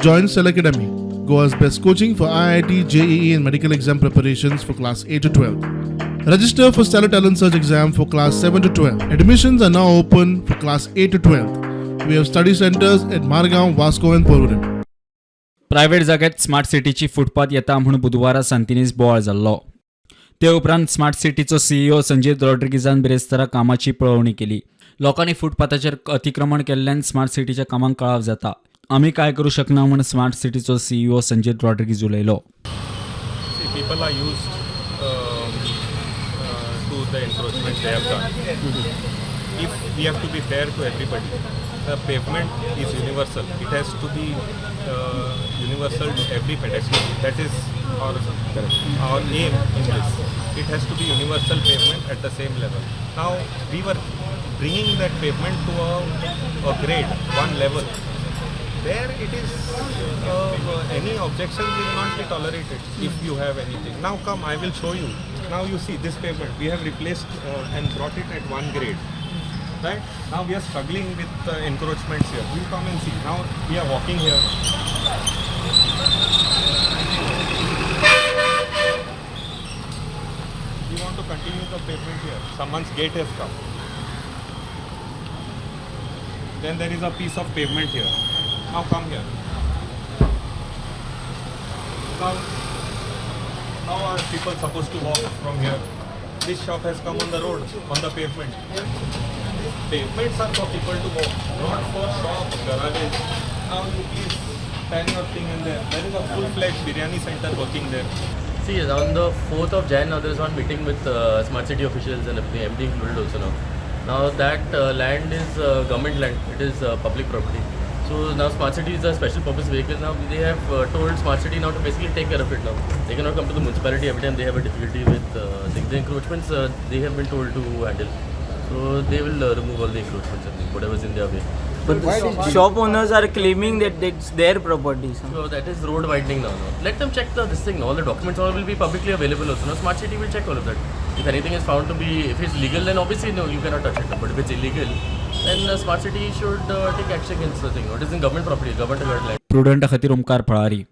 Join Cell Academy, Goa's best coaching for IIT, JEE and medical exam preparations for class 8 to 12. Register for Stellar Talent Search exam for class 7 to 12. Admissions are now open for class 8 to 12. We have study centers at Margao, Vasco and Porvorim. Private जाग्यात smart सिटीची footpath येता म्हणून बुधवारा सांतिनेज बोवाळ जाल्लो. ते उपरांत smart सिटीचो CEO संजय रॉड्रिगीजान बिरेस्तारा कामाची पळोवणी केली. लोकांनी फुटपाथाचेर अतिक्रमण केल्ल्यान स्मार्ट सिटीच्या कामांक कळाव जाता. आमी काय करू शकना म्हूण स्मार्ट सिटीचो CEO संजय रॉड्रिगीज उलयलो. People are used to the encroachment they have done. If we have to be fair to everybody, the pavement is universal. It has to be universal to every pedestrian. That is our aim in this. It has to be universal pavement at the same level. Now we were bringing that pavement to a grade, one level. There it is, any objection will not be tolerated if you have anything. Now come, I will show you. Now you see this pavement, we have replaced and brought it at one grade. Right? Now we are struggling with encroachments here. You come and see. Now we are walking here. We want to continue the pavement here. Someone's gate has come. Then there is a piece of pavement here. Now come here. Now, how are people supposed to walk from here? This shop has come on the road, on the pavement. Pavements are for people to walk, not for shops, garages. Now you please stand your thing in there. There is a full-fledged biryani center working there. See, on the 4th of Jan, now there is one meeting with smart city officials and everything, MD included also now. Now that land is government land, it is public property. So now smart city is a special purpose vehicle. Now they have told smart city now to basically take care of it now. They cannot come to the municipality every time they have a difficulty with the encroachments. They have been told to handle. So they will remove all the encroachments and whatever is in their way. But the shop owners are claiming that it's their property. So that is road widening now. Let them check this thing. All the documents all will be publicly available also. Now smart city will check all of that. If anything is found to be, if it's legal, then obviously no, you cannot touch it. But if it's illegal, then smart city should take action against the thing. It is in government property, government land. Prudent खातीर ओमकार फळारी.